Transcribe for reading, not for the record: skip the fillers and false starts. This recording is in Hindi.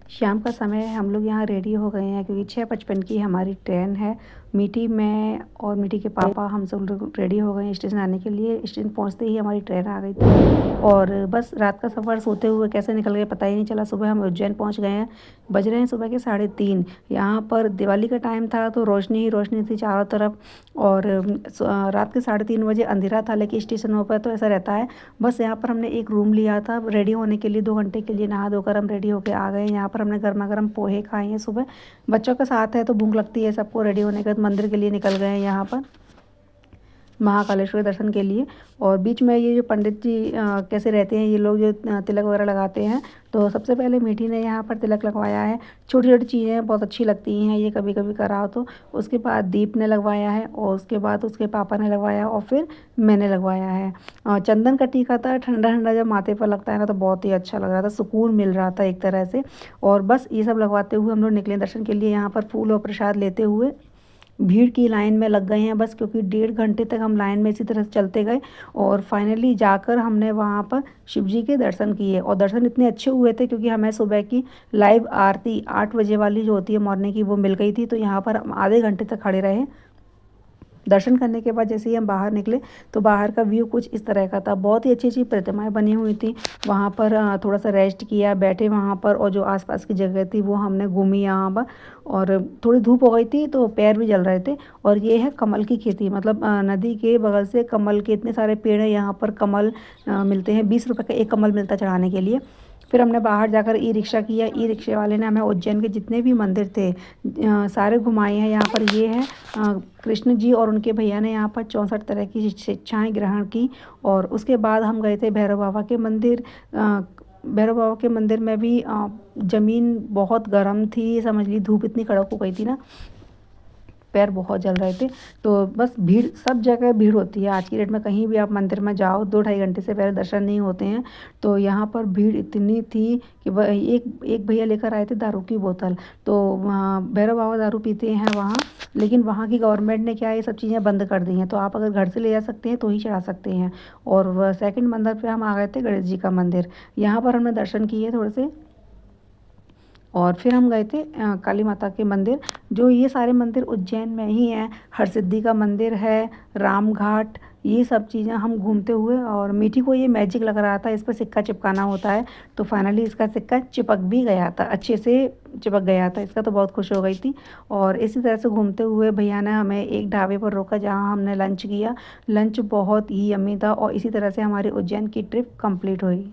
शाम का समय है, हम लोग यहाँ रेडी हो गए हैं क्योंकि 6:55 की हमारी ट्रेन है। मीठी, मैं और मीठी के पापा हम सब लोग रेडी हो गए हैं स्टेशन आने के लिए। स्टेशन पहुँचते ही हमारी ट्रेन आ गई थी और बस रात का सफ़र सोते हुए कैसे निकल गया पता ही नहीं चला। सुबह हम उज्जैन पहुँच गए हैं। बज रहे हैं सुबह के 3:30। यहाँ पर दिवाली का टाइम था तो रोशनी ही रोशनी थी चारों तरफ और रात के 3:30 बजे अंधेरा था, लेकिन स्टेशनों पर तो ऐसा रहता है। बस यहाँ पर हमने एक रूम लिया था रेडी होने के लिए, 2 घंटे के लिए नहा धोकर हम रेडी होकर आ गए। यहाँ पर हमने गर्मा-गर्म पोहे खाए हैं सुबह। बच्चों के साथ है तो भूख लगती है सबको। रेडी होने के बाद मंदिर के लिए निकल गए हैं यहाँ पर महाकालेश्वर दर्शन के लिए। और बीच में ये जो पंडित जी कैसे रहते हैं, ये लोग जो तिलक वगैरह लगाते हैं, तो सबसे पहले मीठी ने यहाँ पर तिलक लगवाया है। छोटी-छोटी चीज़ें बहुत अच्छी लगती हैं ये कभी-कभी कराओ तो। उसके बाद दीप ने लगवाया है और उसके बाद उसके पापा ने लगवाया और फिर मैंने लगवाया है। चंदन का टीका था, ठंडा-ठंडा जब माथे पर लगता है ना तो बहुत ही अच्छा लग रहा था, सुकून मिल रहा था एक तरह से। और बस ये सब लगवाते हुए हम लोग निकले दर्शन के लिए। यहाँ पर फूल और प्रसाद लेते हुए भीड़ की लाइन में लग गए हैं बस, क्योंकि 1.5 घंटे तक हम लाइन में इसी तरह से चलते गए और फाइनली जाकर हमने वहाँ पर शिव जी के दर्शन किए। और दर्शन इतने अच्छे हुए थे क्योंकि हमें सुबह की लाइव आरती 8 बजे वाली जो होती है मॉर्निंग की, वो मिल गई थी। तो यहाँ पर हम आधे घंटे तक खड़े रहे। दर्शन करने के बाद जैसे ही हम बाहर निकले तो बाहर का व्यू कुछ इस तरह का था। बहुत ही अच्छी-अच्छी प्रतिमाएँ बनी हुई थी। वहाँ पर थोड़ा-सा रेस्ट किया, बैठे वहाँ पर, और जो आस-पास की जगह थी वो हमने घूमी यहाँ पर। और थोड़ी धूप हो गई थी तो पैर भी जल रहे थे। और ये है कमल की खेती, मतलब नदी के बगल से कमल के इतने सारे पेड़ हैं। यहाँ पर कमल मिलते हैं, 20 रुपए का एक कमल मिलता है चढ़ाने के लिए। फिर हमने बाहर जाकर ई-रिक्शा किया। ई-रिक्शे वाले ने हमें उज्जैन के जितने भी मंदिर थे सारे घुमाए हैं। यहाँ पर ये है कृष्ण जी और उनके भैया ने यहाँ पर 64 तरह की शिक्षाएँ ग्रहण की। और उसके बाद हम गए थे भैरव बाबा के मंदिर। भैरव बाबा के मंदिर में भी ज़मीन बहुत गर्म थी, समझ ली धूप इतनी कड़क हो गई थी ना, पैर बहुत जल रहे थे। तो बस भीड़, सब जगह भीड़ होती है आज की डेट में। कहीं भी आप मंदिर में जाओ 2 ढाई घंटे से पहले दर्शन नहीं होते हैं। तो यहाँ पर भीड़ इतनी थी कि वह एक भैया लेकर आए थे दारू की बोतल। तो वहाँ भैरव बाबा दारू पीते हैं वहाँ, लेकिन वहाँ की गवर्नमेंट ने क्या ये सब चीज़ें बंद कर दी हैं। तो आप अगर घर से ले जा सकते हैं तो ही चढ़ा सकते हैं। और वह सेकंड मंदिर पे हम आ गए थे, गणेश जी का मंदिर। यहाँ पर हमने दर्शन किए थोड़े से और फिर हम गए थे काली माता के मंदिर। जो ये सारे मंदिर उज्जैन में ही हैं। हरसिद्धि का मंदिर है, राम घाट, ये सब चीज़ें हम घूमते हुए। और मीठी को ये मैजिक लग रहा था, इस पर सिक्का चिपकाना होता है। तो फाइनली इसका सिक्का चिपक भी गया था, अच्छे से चिपक गया था इसका, तो बहुत खुश हो गई थी। और इसी तरह से घूमते हुए भैया ने हमें एक ढाबे पर रोका जहाँ हमने लंच किया। लंच बहुत ही यम्मी था और इसी तरह से हमारी उज्जैन की ट्रिप कंप्लीट हुई।